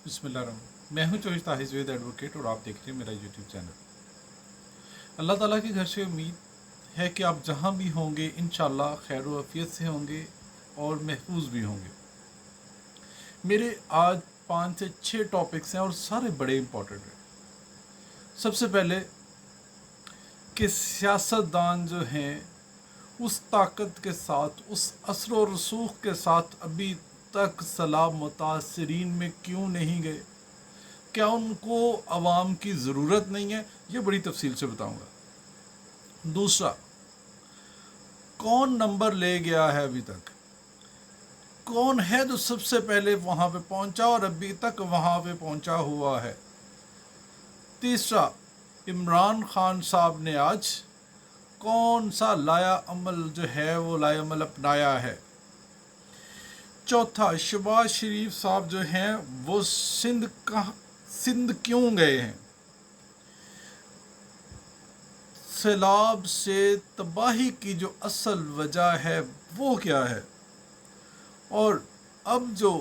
बिस्मिल्लाहिर्रहमानिर्रहीम। मैं हूं चौधरी ताहिर ज़वेद एडवोकेट और आप देख रहे हैं मेरा यूट्यूब चैनल। अल्लाह ताला के घर से उम्मीद है कि आप जहां भी होंगे इंशाल्लाह खैर व आफियत से होंगे और महफूज भी होंगे। मेरे आज 5 से 6 टॉपिक्स हैं और सारे बड़े इंपॉर्टेंट हैं। सबसे पहले कि सियासतदान जो हैं उस ताकत के साथ, उस असर व रसूख के साथ अभी तक सलाह मुतासरीन में क्यों नहीं गए? क्या उनको अवाम की ज़रूरत नहीं है? ये बड़ी तफसील से बताऊंगा। दूसरा, कौन नंबर ले गया है अभी तक? कौन है जो सबसे पहले वहाँ पे पहुँचा और अभी तक वहाँ पे पहुँचा हुआ है? तीसरा, इमरान खान साहब ने आज कौन सा लाया अमल जो है वो लाया अमल अपनाया है? चौथा, शहबाज शरीफ साहब जो हैं वो सिंध क्यों गए हैं? सैलाब से तबाही की जो असल वजह है वो क्या है? और अब जो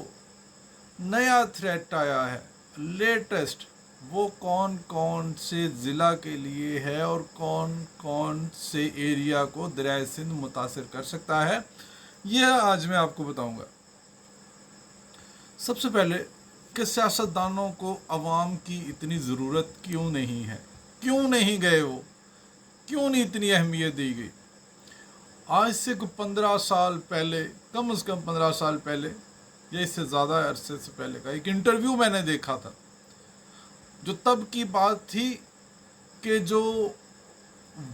नया थ्रेट आया है लेटेस्ट, वो कौन कौन से ज़िला के लिए है और कौन कौन से एरिया को दरिया सिंध मुतासिर कर सकता है, यह आज मैं आपको बताऊंगा। सबसे पहले कि सियासतदानों को अवाम की इतनी ज़रूरत क्यों नहीं है? क्यों नहीं गए वो? क्यों नहीं इतनी अहमियत दी गई? आज से 15 साल पहले, कम से कम 15 साल पहले या इससे ज़्यादा अरसे से पहले का एक इंटरव्यू मैंने देखा था, जो तब की बात थी कि जो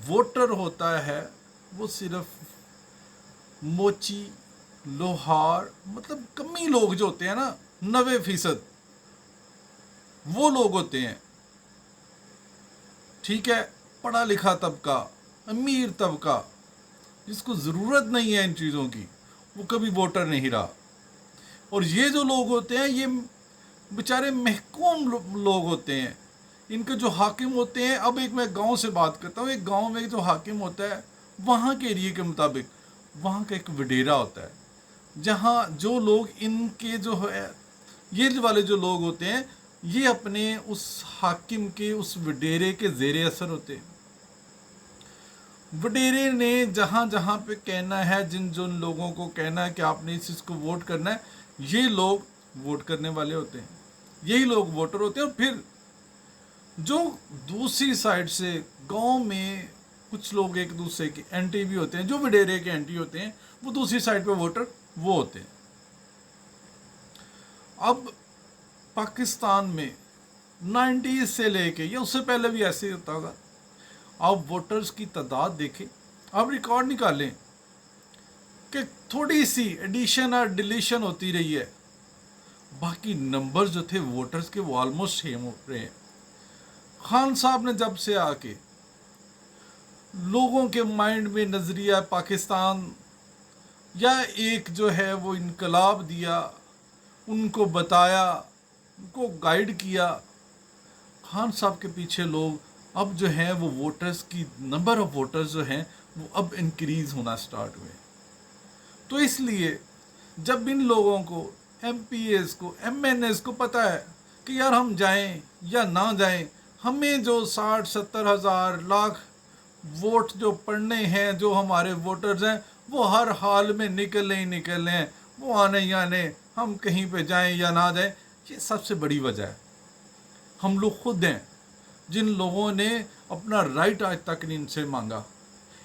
वोटर होता है वो सिर्फ मोची, लोहार, मतलब कमी लोग जो होते हैं ना, 90% वो लोग होते हैं। ठीक है, पढ़ा लिखा तबका, अमीर तबका, जिसको ज़रूरत नहीं है इन चीज़ों की, वो कभी वोटर नहीं रहा। और ये जो लोग होते हैं ये बेचारे महकूम लोग होते हैं। इनके जो हाकिम होते हैं, अब एक मैं गांव से बात करता हूँ, एक गांव में जो हाकिम होता है वहाँ के एरिए के मुताबिक वहाँ का एक वडेरा होता है, जहाँ जो लोग इनके जो है ये वाले जो लोग होते हैं ये अपने उस हाकिम के उस वडेरे के ज़ेरे असर होते हैं। वडेरे ने जहाँ जहाँ पे कहना है, जिन जिन लोगों को कहना है कि आपने इस चीज़ को वोट करना है, ये लोग वोट करने वाले होते हैं, यही लोग वोटर होते हैं। और फिर जो दूसरी साइड से गांव में कुछ लोग एक दूसरे के एंटी भी होते हैं, जो वडेरे के एंटी होते हैं, वो दूसरी साइड पे वोटर वो होते हैं। अब पाकिस्तान में 90s से लेके या उससे पहले भी ऐसे ही होता होगा, आप वोटर्स की तादाद देखें, आप रिकॉर्ड निकालें कि थोड़ी सी एडिशन और डिलीशन होती रही है, बाकी नंबर जो थे वोटर्स के वो ऑलमोस्ट सेम हो रहे हैं। खान साहब ने जब से आके लोगों के माइंड में नज़रिया पाकिस्तान या एक जो है वो इनकलाब दिया, उनको बताया, उनको गाइड किया, खान साहब के पीछे लोग अब जो हैं वो वोटर्स की नंबर ऑफ वोटर्स जो हैं वो अब इंक्रीज़ होना स्टार्ट हुए। तो इसलिए जब इन लोगों को, MPs को, MNAs को पता है कि यार हम जाएं या ना जाएं, हमें जो 60-70 हज़ार लाख वोट जो पड़ने हैं, जो हमारे वोटर्स हैं वो हर हाल में निकलने ही निकलने हैं, वो आने ही आने, हम कहीं पे जाएं या ना जाएं। ये सबसे बड़ी वजह है। हम लोग खुद हैं जिन लोगों ने अपना राइट आज तक नहीं इनसे मांगा।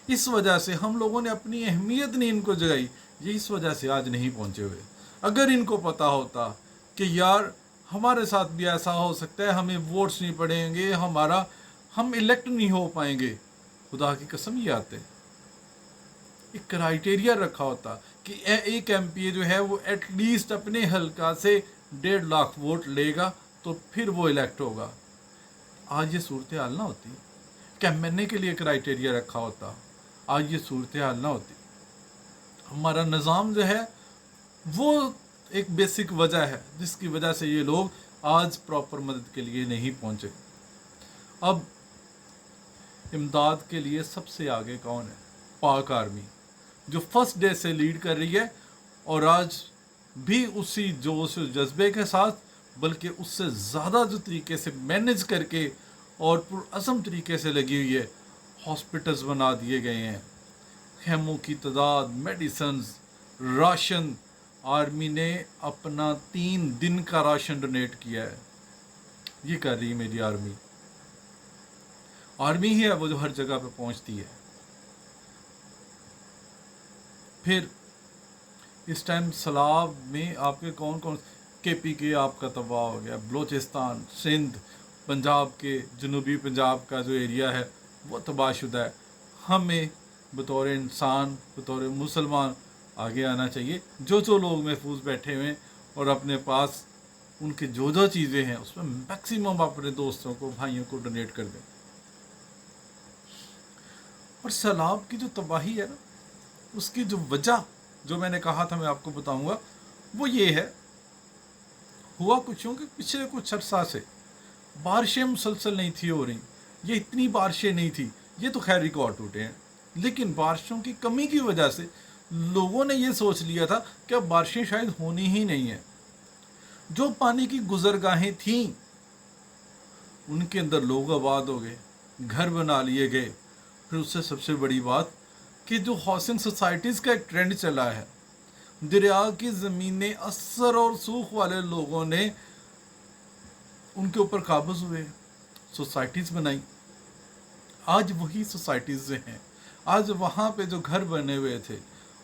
इस वजह से हम लोगों ने अपनी अहमियत नहीं इनको जगाई, ये इस वजह से आज नहीं पहुंचे हुए। अगर इनको पता होता कि यार हमारे साथ भी ऐसा हो सकता है, हमें वोट्स नहीं पड़ेंगे, हम इलेक्ट नहीं हो पाएंगे, खुदा की कसम ये आते। एक क्राइटेरिया रखा होता कि एक MPA जो है वो एटलीस्ट अपने हल्का से 1.5 लाख वोट लेगा तो फिर वो इलेक्ट होगा। आज ये सूरत हाल ना होती, MNA के लिए क्राइटेरिया रखा होता, आज ये सूरत हाल ना होती। हमारा निज़ाम जो है वो एक बेसिक वजह है जिसकी वजह से ये लोग आज प्रॉपर मदद के लिए नहीं पहुँचे। अब इमदाद के लिए सबसे आगे कौन है? पाक आर्मी, जो फर्स्ट डे से लीड कर रही है और आज भी उसी जोश और जज्बे के साथ बल्कि उससे ज़्यादा जो तरीके से मैनेज करके और पुरअज़म तरीके से लगी हुई है। हॉस्पिटल्स बना दिए गए हैं, खेमों की तादाद, मेडिसन्स, राशन। आर्मी ने अपना 3 दिन का राशन डोनेट किया है। ये कर रही है मेरी आर्मी। आर्मी ही है वो जो हर जगह पे पहुंचती है। फिर इस टाइम सैलाब में आपके कौन कौन, KPK आपका तबाह हो गया, बलूचिस्तान, सिंध, पंजाब के जनूबी पंजाब का जो एरिया है वो तबाहशुदा है। हमें बतौर इंसान, बतौर मुसलमान आगे आना चाहिए। जो लोग महफूज बैठे हुए हैं और अपने पास उनके जो चीज़ें हैं उसमें मैक्सिमम अपने दोस्तों को, भाइयों को डोनेट कर दें। और सैलाब की जो तबाही है ना, उसकी जो वजह जो मैंने कहा था मैं आपको बताऊंगा, वो ये है। हुआ कुछ यूँ कि पिछले कुछ अर्सा से बारिशें मुसलसल नहीं थी हो रही। ये इतनी बारिशें नहीं थी, ये तो खैर रिकॉर्ड टूटे हैं, लेकिन बारिशों की कमी की वजह से लोगों ने ये सोच लिया था कि अब बारिशें शायद होनी ही नहीं है। जो पानी की गुजरगाहें थीं उनके अंदर लोग आबाद हो गए, घर बना लिए गए। फिर उससे सबसे बड़ी बात कि जो हाउसिंग सोसाइटीज़ का एक ट्रेंड चला है, दरिया की ज़मीनें असर और सूख वाले लोगों ने उनके ऊपर काबूज हुए, सोसाइटीज़ बनाई। आज वही सोसाइटीज़ हैं, आज वहाँ पे जो घर बने हुए थे,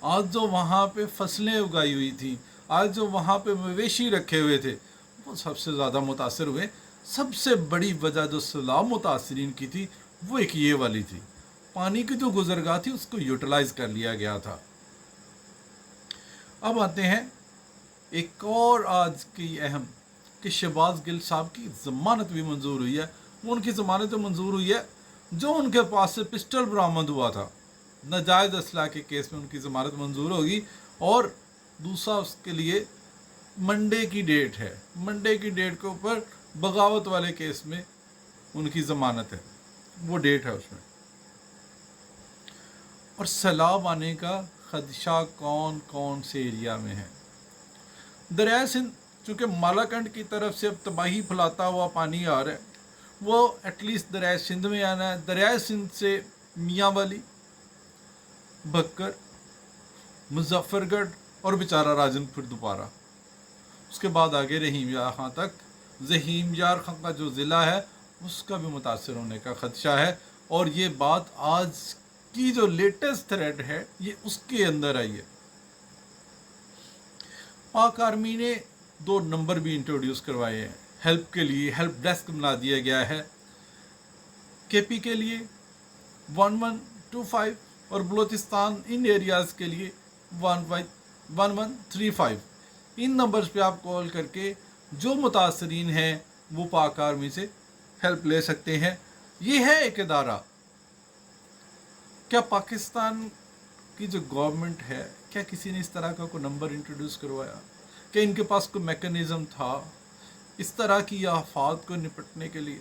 आज जो वहाँ पे फसलें उगाई हुई थी, आज जो वहाँ पे मवेशी रखे हुए थे, वो सबसे ज़्यादा मुतासर हुए। सबसे बड़ी वजह जो सैलाब मुतासरीन की थी वो एक ये वाली थी, पानी की जो गुजरगाह थी उसको यूटिलाइज कर लिया गया था। अब आते हैं एक और आज की अहम कि शहबाज गिल साहब की ज़मानत भी मंजूर हुई है। वो उनकी ज़मानत तो मंजूर हुई है जो उनके पास से पिस्टल बरामद हुआ था, नाजायज़ असला के केस में उनकी ज़मानत मंजूर होगी। और दूसरा उसके लिए मंडे की डेट है, मंडे की डेट के ऊपर बगावत वाले केस में उनकी ज़मानत है, वो डेट है उसमें। और सैलाब आने का खदशा कौन कौन से एरिया में है? दरिया सिंध, चूँकि मालाकंड की तरफ से अब तबाही फैलाता हुआ पानी आ रहा है, वो एटलीस्ट दरिया सिंध में आना है। दरिया सिंध से मियाँ वाली, बक्कर, मुजफ्फरगढ़ और बेचारा राजनपुर दोबारा, उसके बाद आगे रहीम यार खां तक। रहीम यार खां का जो ज़िला है उसका भी मुतासर होने का खदशा है। और ये बात आज की जो लेटेस्ट थ्रेड है ये उसके अंदर आई है। पाक आर्मी ने 2 नंबर भी इंट्रोड्यूस करवाए हैं हेल्प के लिए, हेल्प डेस्क बना दिया गया है। KP के लिए 1125 और बलूचिस्तान इन एरियाज़ के लिए 1135। इन नंबर्स पे आप कॉल करके जो मुतासरीन हैं वो पाक आर्मी से हेल्प ले सकते हैं। ये है एक इदारा। क्या पाकिस्तान की जो गवर्नमेंट है, क्या किसी ने इस तरह का कोई नंबर इंट्रोड्यूस करवाया? क्या इनके पास कोई मैकेनिज़्म था इस तरह की आफात को निपटने के लिए?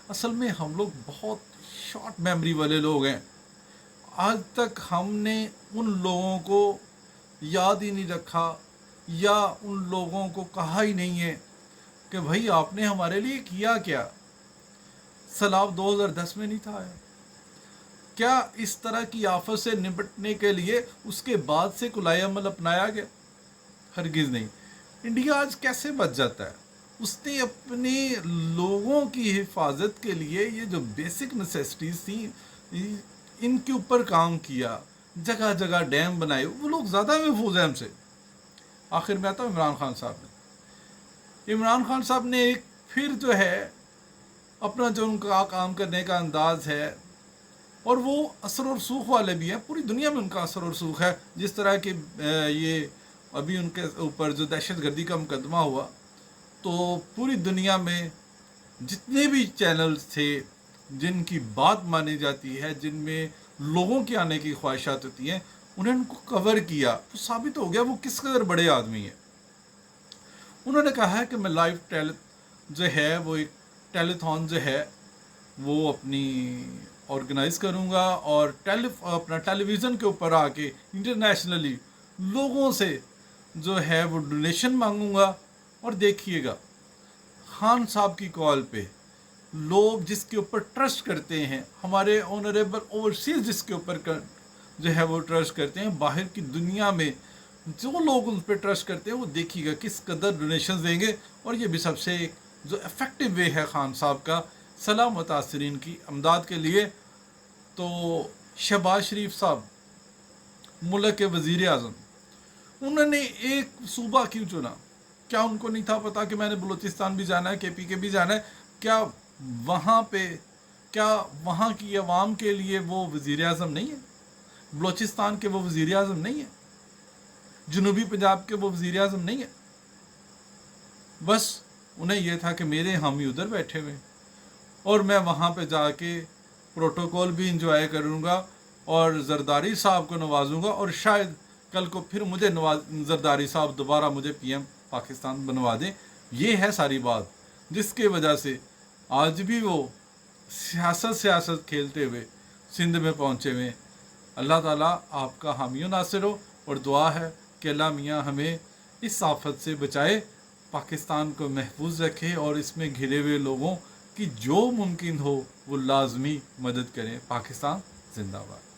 असल में हम लोग बहुत शॉर्ट मेमोरी वाले लोग हैं। आज तक हमने उन लोगों को याद ही नहीं रखा या उन लोगों को कहा ही नहीं है कि भाई आपने हमारे लिए किया क्या। सैलाब 2010 में नहीं था आया? क्या इस तरह की आफत से निपटने के लिए उसके बाद से कुलाई अमल अपनाया गया? हरगिज़ नहीं। इंडिया आज कैसे बच जाता है? उसने अपने लोगों की हिफाजत के लिए ये जो बेसिक नेसेसिटीज़ थी इनके ऊपर काम किया, जगह जगह डैम बनाए। वो लोग ज़्यादा महफूज हैं हमसे। आखिर में आता इमरान खान साहब ने। इमरान खान साहब ने एक फिर जो है अपना जो उनका काम करने का अंदाज़ है, और वो असर और सूख वाले भी हैं, पूरी दुनिया में उनका असर और सूख है। जिस तरह के ये अभी उनके ऊपर जो दहशतगर्दी का मुकदमा हुआ, तो पूरी दुनिया में जितने भी चैनल्स थे जिनकी बात मानी जाती है, जिनमें लोगों के आने की ख्वाहिशात होती हैं, उन्होंने उनको कवर किया। तो साबित हो गया वो किस कदर बड़े आदमी हैं। उन्होंने कहा है कि मैं लाइव जो है वो एक टेलीथॉन जो है वो अपनी ऑर्गेनाइज़ करूँगा और अपना टेलीविज़न के ऊपर आके इंटरनेशनली लोगों से जो है वो डोनेशन मांगूंगा اور دیکھیے گا خان صاحب کی کال پہ لوگ جس کے اوپر ٹرسٹ کرتے ہیں، ہمارے آنریبل اوورسیز جس کے اوپر جو ہے وہ ٹرسٹ کرتے ہیں، باہر کی دنیا میں جو لوگ ان پہ ٹرسٹ کرتے ہیں وہ دیکھیے گا کس قدر ڈونیشنز دیں گے. اور یہ بھی سب سے ایک جو افیکٹو وے ہے خان صاحب کا سلام متاثرین کی امداد کے لیے. تو شہباز شریف صاحب ملک کے وزیر اعظم، انہوں نے ایک صوبہ کیوں چنا؟ کیا ان کو نہیں تھا پتا کہ میں نے بلوچستان بھی جانا ہے، کے پی کے بھی جانا ہے؟ کیا وہاں پہ کیا وہاں کی عوام کے لیے وہ وزیر اعظم نہیں ہے؟ بلوچستان کے وہ وزیر اعظم نہیں ہے؟ جنوبی پنجاب کے وہ وزیر اعظم نہیں ہے؟ بس انہیں یہ تھا کہ میرے حامی ادھر بیٹھے ہوئے اور میں وہاں پہ جا کے پروٹوکول بھی انجوائے کروں گا اور زرداری صاحب کو نوازوں گا، اور شاید کل کو پھر مجھے زرداری صاحب دوبارہ مجھے پی ایم پاکستان بنوا دیں. یہ ہے ساری بات جس کی وجہ سے آج بھی وہ سیاست کھیلتے ہوئے سندھ میں پہنچے ہوئے. اللہ تعالیٰ آپ کا حامی و ناصر ہو، اور دعا ہے کہ اللہ میاں ہمیں اس آفت سے بچائے، پاکستان کو محفوظ رکھے اور اس میں گھرے ہوئے لوگوں کی جو ممکن ہو وہ لازمی مدد کریں. پاکستان زندہ باد.